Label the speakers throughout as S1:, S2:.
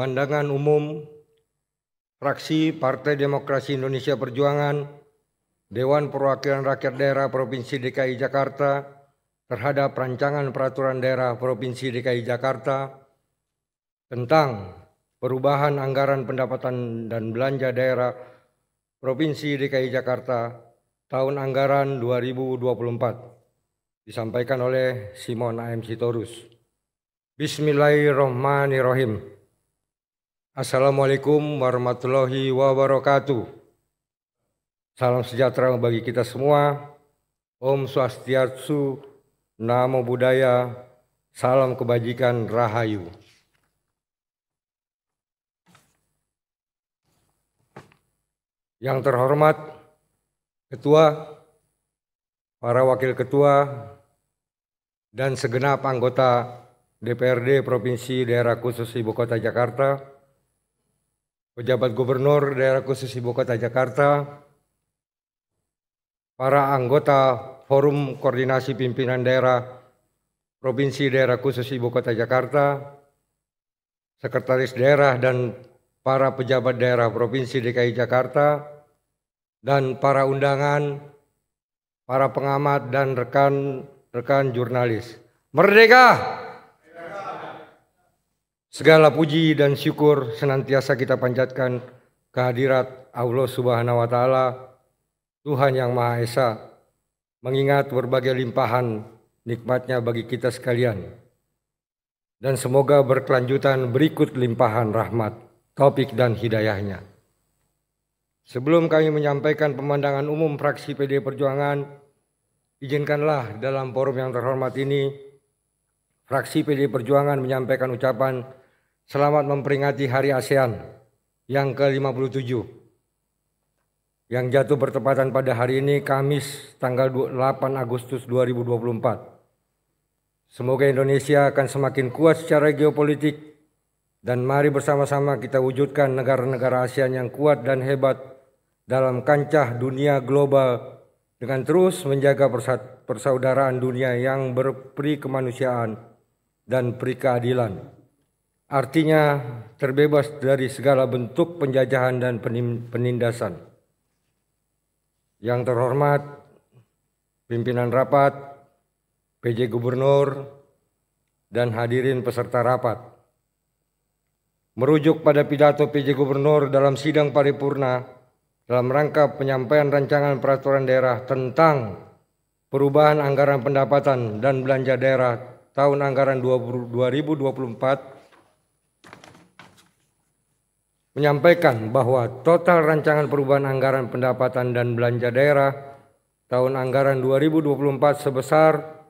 S1: Pemandangan umum fraksi Partai Demokrasi Indonesia Perjuangan, Dewan Perwakilan Rakyat Daerah Provinsi DKI Jakarta terhadap rancangan peraturan daerah Provinsi DKI Jakarta tentang perubahan anggaran pendapatan dan belanja daerah Provinsi DKI Jakarta tahun anggaran 2024 disampaikan oleh Simon A.M. Sitorus. Bismillahirrahmanirrahim. Assalamualaikum warahmatullahi wabarakatuh. Salam sejahtera bagi kita semua. Om Swastiastu, Namo Buddhaya, salam kebajikan, Rahayu. Yang terhormat Ketua, para Wakil Ketua, dan segenap anggota DPRD Provinsi Daerah Khusus Ibu Kota Jakarta, pejabat Gubernur Daerah Khusus Ibu Kota Jakarta, para anggota Forum Koordinasi Pimpinan Daerah Provinsi Daerah Khusus Ibu Kota Jakarta, Sekretaris Daerah dan para pejabat daerah Provinsi DKI Jakarta, dan para undangan, para pengamat dan rekan-rekan jurnalis. Merdeka! Segala puji dan syukur senantiasa kita panjatkan kehadirat Allah Subhanahu wa Ta'ala, Tuhan yang Maha Esa, mengingat berbagai limpahan nikmatnya bagi kita sekalian. Dan semoga berkelanjutan berikut limpahan rahmat, taufik dan hidayahnya. Sebelum kami menyampaikan pemandangan umum fraksi PD Perjuangan, izinkanlah dalam forum yang terhormat ini, fraksi PD Perjuangan menyampaikan ucapan selamat memperingati Hari ASEAN yang ke-57 yang jatuh bertepatan pada hari ini, Kamis tanggal 8 Agustus 2024. Semoga Indonesia akan semakin kuat secara geopolitik dan mari bersama-sama kita wujudkan negara-negara ASEAN yang kuat dan hebat dalam kancah dunia global dengan terus menjaga persaudaraan dunia yang berperi kemanusiaan dan peri keadilan. Artinya terbebas dari segala bentuk penjajahan dan penindasan. Yang terhormat pimpinan rapat, PJ Gubernur, dan hadirin peserta rapat. Merujuk pada pidato PJ Gubernur dalam sidang paripurna dalam rangka penyampaian rancangan peraturan daerah tentang perubahan anggaran pendapatan dan belanja daerah tahun anggaran 2024, menyampaikan bahwa total rancangan perubahan anggaran pendapatan dan belanja daerah tahun anggaran 2024 sebesar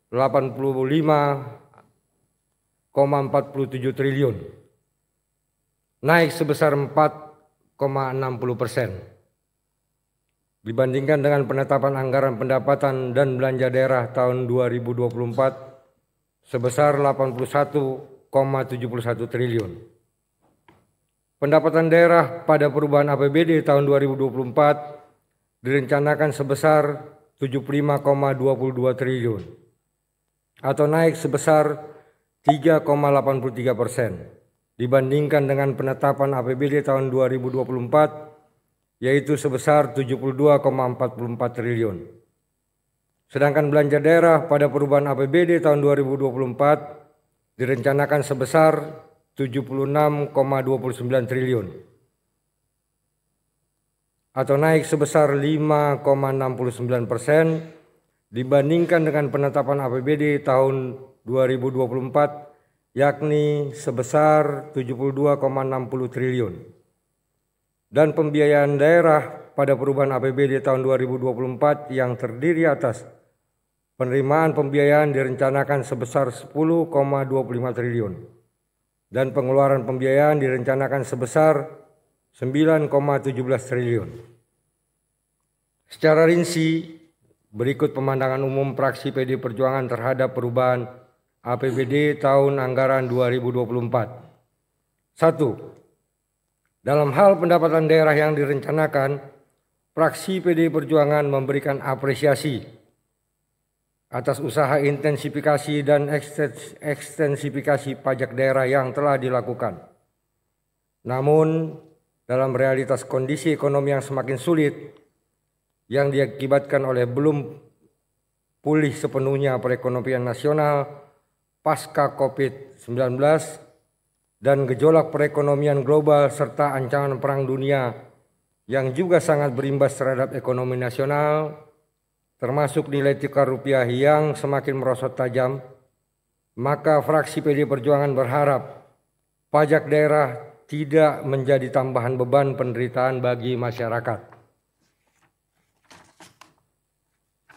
S1: 85,47 triliun, naik sebesar 4,60% dibandingkan dengan penetapan anggaran pendapatan dan belanja daerah tahun 2024 sebesar 81,71 triliun. Pendapatan daerah pada perubahan APBD tahun 2024 direncanakan sebesar 75,22 triliun atau naik sebesar 3,83% dibandingkan dengan penetapan APBD tahun 2024 yaitu sebesar 72,44 triliun. Sedangkan belanja daerah pada perubahan APBD tahun 2024 direncanakan sebesar 76,29 triliun atau naik sebesar 5,69% dibandingkan dengan penetapan APBD tahun 2024 yakni sebesar 72,60 triliun. Dan pembiayaan daerah pada perubahan APBD tahun 2024 yang terdiri atas penerimaan pembiayaan direncanakan sebesar 10,25 triliun. Dan pengeluaran pembiayaan direncanakan sebesar 9,17 triliun. Secara rinci, berikut pemandangan umum fraksi PD Perjuangan terhadap perubahan APBD tahun anggaran 2024. 1. Dalam hal pendapatan daerah yang direncanakan, fraksi PD Perjuangan memberikan apresiasi atas usaha intensifikasi dan ekstensifikasi pajak daerah yang telah dilakukan. Namun, dalam realitas kondisi ekonomi yang semakin sulit, yang diakibatkan oleh belum pulih sepenuhnya perekonomian nasional pasca COVID-19 dan gejolak perekonomian global serta ancaman perang dunia yang juga sangat berimbas terhadap ekonomi nasional, termasuk nilai tukar rupiah yang semakin merosot tajam, maka fraksi PD Perjuangan berharap pajak daerah tidak menjadi tambahan beban penderitaan bagi masyarakat,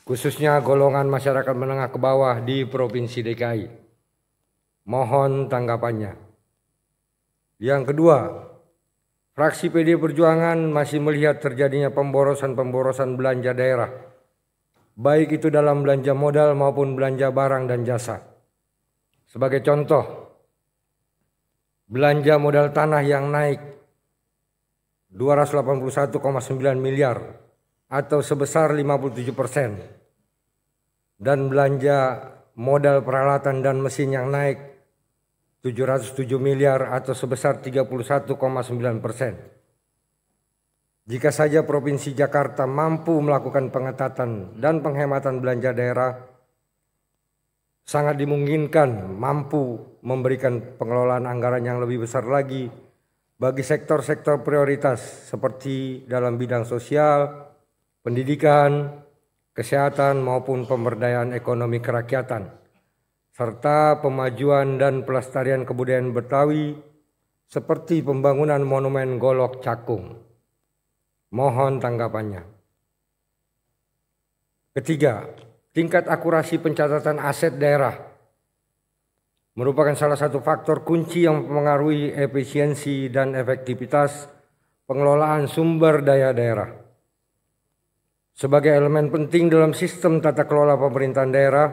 S1: khususnya golongan masyarakat menengah ke bawah di Provinsi DKI. Mohon tanggapannya. Yang kedua, fraksi PD Perjuangan masih melihat terjadinya pemborosan belanja daerah, baik itu dalam belanja modal maupun belanja barang dan jasa. Sebagai contoh, belanja modal tanah yang naik 281,9 miliar atau sebesar 57%, dan belanja modal peralatan dan mesin yang naik 707 miliar atau sebesar 31,9%. Jika saja Provinsi Jakarta mampu melakukan pengetatan dan penghematan belanja daerah, sangat dimungkinkan mampu memberikan pengelolaan anggaran yang lebih besar lagi bagi sektor-sektor prioritas seperti dalam bidang sosial, pendidikan, kesehatan maupun pemberdayaan ekonomi kerakyatan, serta pemajuan dan pelestarian kebudayaan Betawi seperti pembangunan Monumen Golok Cakung. Mohon tanggapannya. Ketiga, tingkat akurasi pencatatan aset daerah merupakan salah satu faktor kunci yang mempengaruhi efisiensi dan efektivitas pengelolaan sumber daya daerah. Sebagai elemen penting dalam sistem tata kelola pemerintahan daerah,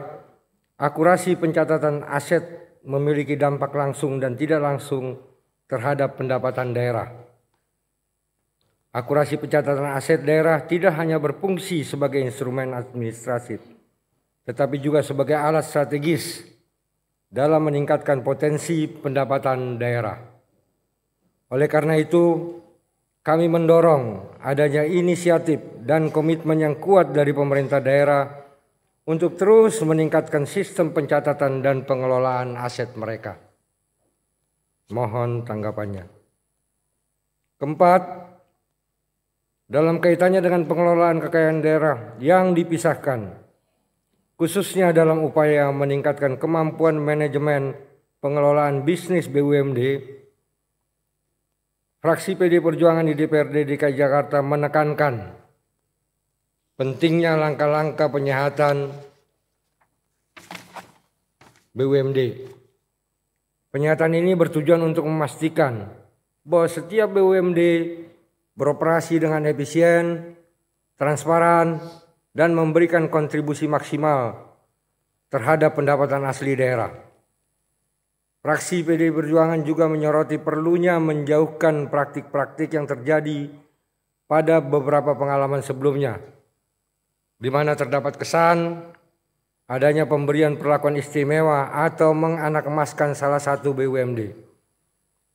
S1: akurasi pencatatan aset memiliki dampak langsung dan tidak langsung terhadap pendapatan daerah. Akurasi pencatatan aset daerah tidak hanya berfungsi sebagai instrumen administratif, tetapi juga sebagai alat strategis dalam meningkatkan potensi pendapatan daerah. Oleh karena itu, kami mendorong adanya inisiatif dan komitmen yang kuat dari pemerintah daerah untuk terus meningkatkan sistem pencatatan dan pengelolaan aset mereka. Mohon tanggapannya. Keempat, dalam kaitannya dengan pengelolaan kekayaan daerah yang dipisahkan, khususnya dalam upaya meningkatkan kemampuan manajemen pengelolaan bisnis BUMD, fraksi PD Perjuangan di DPRD DKI Jakarta menekankan pentingnya langkah-langkah penyehatan BUMD. Penyehatan ini bertujuan untuk memastikan bahwa setiap BUMD beroperasi dengan efisien, transparan, dan memberikan kontribusi maksimal terhadap pendapatan asli daerah. Fraksi PD Perjuangan juga menyoroti perlunya menjauhkan praktik-praktik yang terjadi pada beberapa pengalaman sebelumnya, di mana terdapat kesan adanya pemberian perlakuan istimewa atau menganak-emaskan salah satu BUMD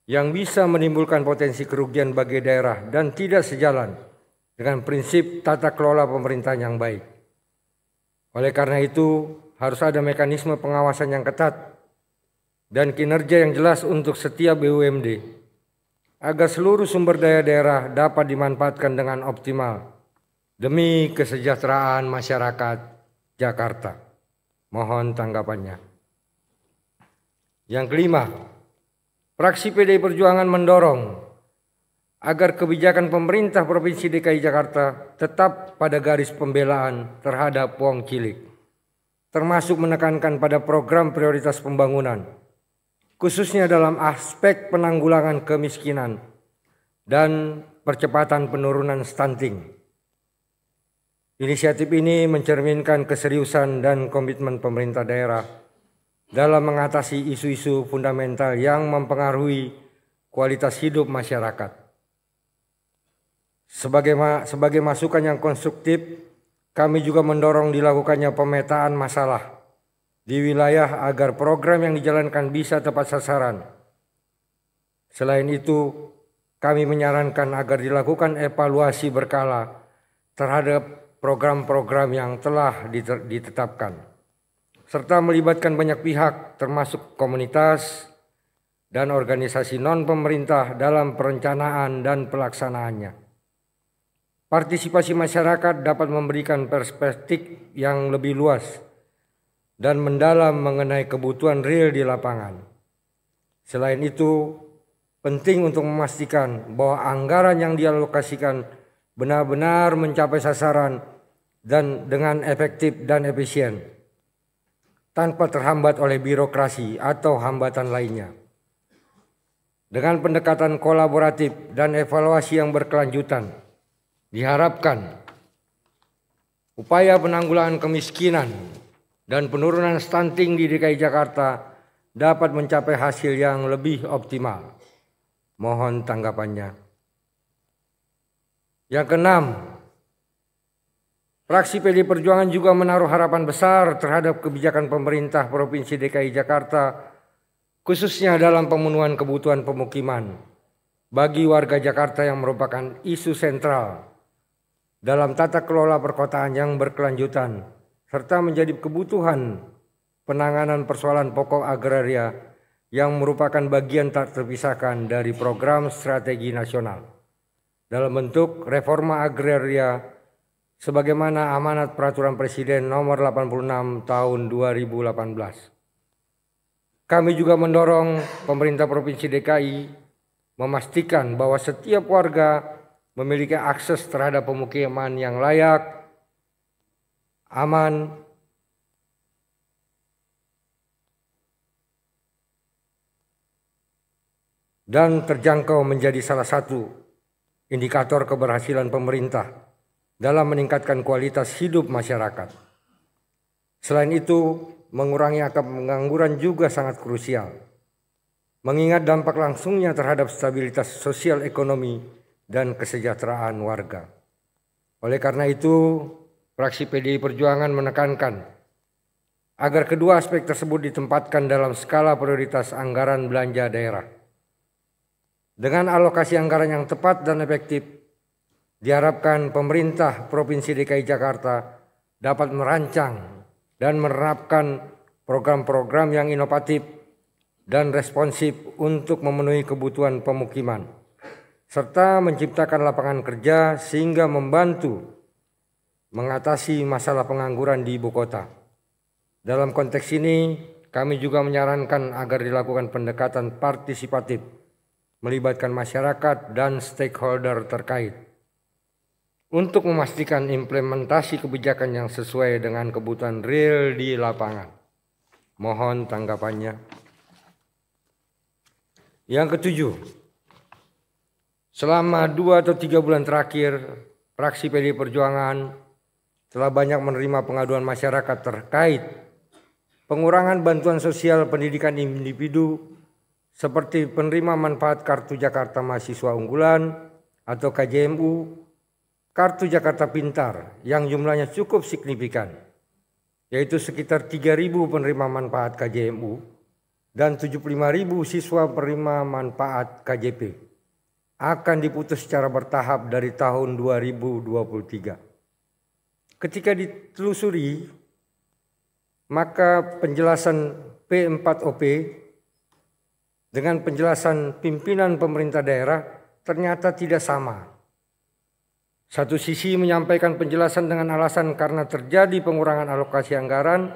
S1: yang bisa menimbulkan potensi kerugian bagi daerah dan tidak sejalan dengan prinsip tata kelola pemerintahan yang baik. Oleh karena itu, harus ada mekanisme pengawasan yang ketat dan kinerja yang jelas untuk setiap BUMD agar seluruh sumber daya daerah dapat dimanfaatkan dengan optimal demi kesejahteraan masyarakat Jakarta. Mohon tanggapannya. Yang kelima, fraksi PD Perjuangan mendorong agar kebijakan pemerintah Provinsi DKI Jakarta tetap pada garis pembelaan terhadap wong cilik, termasuk menekankan pada program prioritas pembangunan, khususnya dalam aspek penanggulangan kemiskinan dan percepatan penurunan stunting. Inisiatif ini mencerminkan keseriusan dan komitmen pemerintah daerah dalam mengatasi isu-isu fundamental yang mempengaruhi kualitas hidup masyarakat. Sebagai masukan yang konstruktif, kami juga mendorong dilakukannya pemetaan masalah di wilayah agar program yang dijalankan bisa tepat sasaran. Selain itu, kami menyarankan agar dilakukan evaluasi berkala terhadap program-program yang telah ditetapkan, serta melibatkan banyak pihak termasuk komunitas dan organisasi non-pemerintah dalam perencanaan dan pelaksanaannya. Partisipasi masyarakat dapat memberikan perspektif yang lebih luas dan mendalam mengenai kebutuhan real di lapangan. Selain itu, penting untuk memastikan bahwa anggaran yang dialokasikan benar-benar mencapai sasaran dan dengan efektif dan efisien, tanpa terhambat oleh birokrasi atau hambatan lainnya. Dengan pendekatan kolaboratif dan evaluasi yang berkelanjutan, diharapkan upaya penanggulangan kemiskinan dan penurunan stunting di DKI Jakarta dapat mencapai hasil yang lebih optimal. Mohon tanggapannya. Yang keenam, fraksi PD Perjuangan juga menaruh harapan besar terhadap kebijakan pemerintah Provinsi DKI Jakarta, khususnya dalam pemenuhan kebutuhan pemukiman bagi warga Jakarta yang merupakan isu sentral dalam tata kelola perkotaan yang berkelanjutan, serta menjadi kebutuhan penanganan persoalan pokok agraria yang merupakan bagian tak terpisahkan dari program strategi nasional dalam bentuk reforma agraria sebagaimana amanat Peraturan Presiden Nomor 86 Tahun 2018. Kami juga mendorong pemerintah Provinsi DKI memastikan bahwa setiap warga memiliki akses terhadap pemukiman yang layak, aman, dan terjangkau menjadi salah satu indikator keberhasilan pemerintah dalam meningkatkan kualitas hidup masyarakat. Selain itu, mengurangi angka pengangguran juga sangat krusial, mengingat dampak langsungnya terhadap stabilitas sosial ekonomi dan kesejahteraan warga. Oleh karena itu, fraksi PDI Perjuangan menekankan agar kedua aspek tersebut ditempatkan dalam skala prioritas anggaran belanja daerah. Dengan alokasi anggaran yang tepat dan efektif, diharapkan pemerintah Provinsi DKI Jakarta dapat merancang dan menerapkan program-program yang inovatif dan responsif untuk memenuhi kebutuhan pemukiman, serta menciptakan lapangan kerja sehingga membantu mengatasi masalah pengangguran di ibu kota. Dalam konteks ini, kami juga menyarankan agar dilakukan pendekatan partisipatif, melibatkan masyarakat dan stakeholder terkait, untuk memastikan implementasi kebijakan yang sesuai dengan kebutuhan real di lapangan. Mohon tanggapannya. Yang ketujuh, selama 2 atau 3 bulan terakhir, fraksi PDI Perjuangan telah banyak menerima pengaduan masyarakat terkait pengurangan bantuan sosial pendidikan individu seperti penerima manfaat Kartu Jakarta Mahasiswa Unggulan atau KJMU, Kartu Jakarta Pintar yang jumlahnya cukup signifikan, yaitu sekitar 3.000 penerima manfaat KJMU dan 75.000 siswa penerima manfaat KJP akan diputus secara bertahap dari tahun 2023. Ketika ditelusuri, maka penjelasan P4OP dengan penjelasan pimpinan pemerintah daerah ternyata tidak sama. Satu sisi menyampaikan penjelasan dengan alasan karena terjadi pengurangan alokasi anggaran,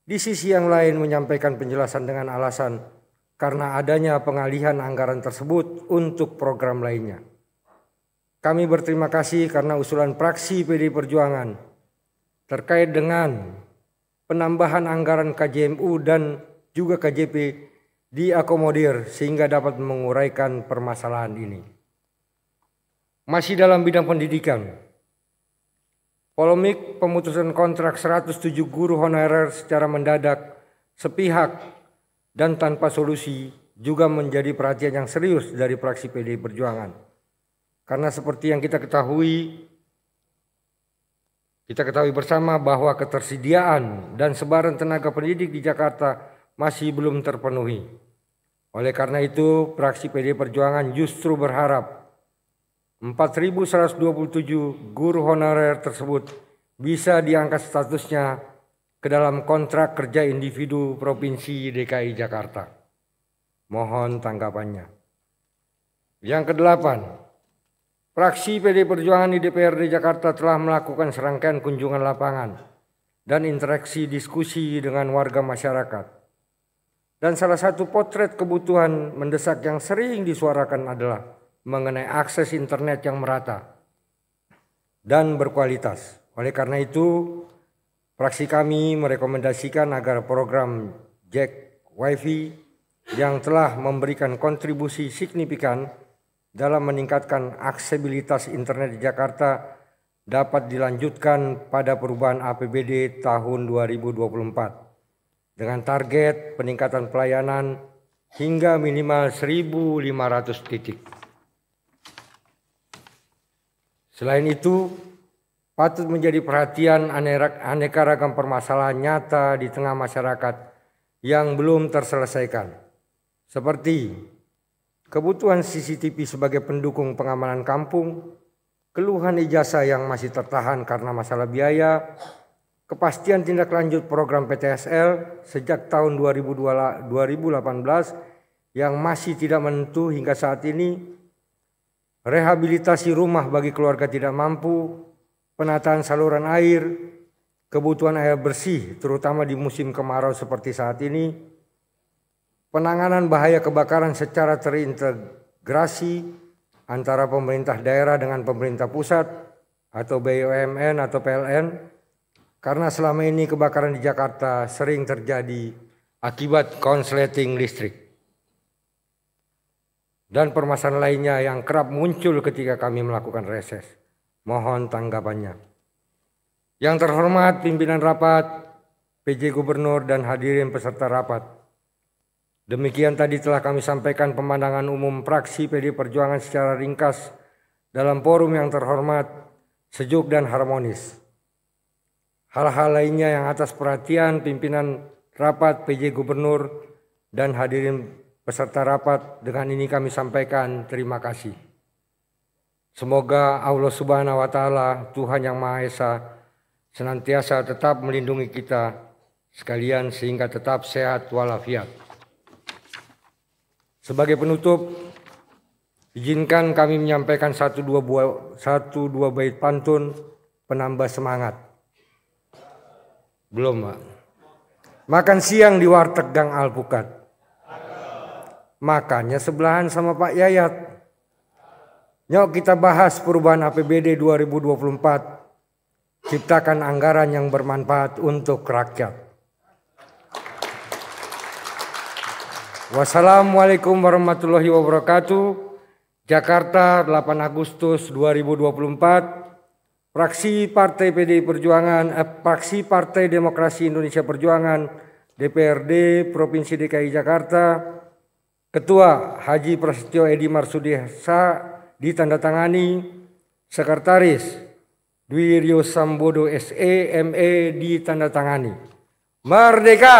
S1: di sisi yang lain menyampaikan penjelasan dengan alasan karena adanya pengalihan anggaran tersebut untuk program lainnya. Kami berterima kasih karena usulan fraksi PDI Perjuangan terkait dengan penambahan anggaran KJMU dan juga KJP diakomodir sehingga dapat menguraikan permasalahan ini. Masih dalam bidang pendidikan, polemik pemutusan kontrak 107 guru honorer secara mendadak, sepihak, dan tanpa solusi juga menjadi perhatian yang serius dari fraksi PDI Perjuangan. Karena seperti yang kita ketahui bersama bahwa ketersediaan dan sebaran tenaga pendidik di Jakarta masih belum terpenuhi. Oleh karena itu, fraksi PD Perjuangan justru berharap 4.127 guru honorer tersebut bisa diangkat statusnya ke dalam kontrak kerja individu Provinsi DKI Jakarta. Mohon tanggapannya. Yang kedelapan, fraksi PD Perjuangan di DPRD Jakarta telah melakukan serangkaian kunjungan lapangan dan interaksi diskusi dengan warga masyarakat. Dan salah satu potret kebutuhan mendesak yang sering disuarakan adalah mengenai akses internet yang merata dan berkualitas. Oleh karena itu, fraksi kami merekomendasikan agar program Jack Wifi yang telah memberikan kontribusi signifikan dalam meningkatkan aksesibilitas internet di Jakarta dapat dilanjutkan pada perubahan APBD tahun 2024 dengan target peningkatan pelayanan hingga minimal 1.500 titik. Selain itu, patut menjadi perhatian aneka ragam permasalahan nyata di tengah masyarakat yang belum terselesaikan, seperti kebutuhan CCTV sebagai pendukung pengamanan kampung, keluhan ijazah yang masih tertahan karena masalah biaya, kepastian tindak lanjut program PTSL sejak tahun 2018 yang masih tidak menentu hingga saat ini, rehabilitasi rumah bagi keluarga tidak mampu, penataan saluran air, kebutuhan air bersih terutama di musim kemarau seperti saat ini, penanganan bahaya kebakaran secara terintegrasi antara pemerintah daerah dengan pemerintah pusat atau BUMN atau PLN, karena selama ini kebakaran di Jakarta sering terjadi akibat konsleting listrik. Dan permasalahan lainnya yang kerap muncul ketika kami melakukan reses. Mohon tanggapannya. Yang terhormat pimpinan rapat, PJ Gubernur dan hadirin peserta rapat. Demikian tadi telah kami sampaikan pemandangan umum fraksi PD Perjuangan secara ringkas dalam forum yang terhormat, sejuk dan harmonis. Hal-hal lainnya yang atas perhatian pimpinan rapat, PJ Gubernur dan hadirin peserta rapat, dengan ini kami sampaikan terima kasih. Semoga Allah Subhanahu wa Ta'ala, Tuhan Yang Maha Esa, senantiasa tetap melindungi kita sekalian sehingga tetap sehat walafiat. Sebagai penutup, izinkan kami menyampaikan satu dua bait pantun penambah semangat. Belum, Pak. Makan siang di warteg Gang Alpukat. Makannya sebelahan sama Pak Yayat. Yuk kita bahas perubahan APBD 2024. Ciptakan anggaran yang bermanfaat untuk rakyat. Wassalamualaikum warahmatullahi wabarakatuh. Jakarta, 8 Agustus 2024. Fraksi Partai PDI Perjuangan, Fraksi Partai Demokrasi Indonesia Perjuangan, DPRD Provinsi DKI Jakarta, Ketua Haji Prasetyo Edi Marsudi Sa ditandatangani, Sekretaris Dwi Rio Sambodo SE ME ditandatangani. Merdeka!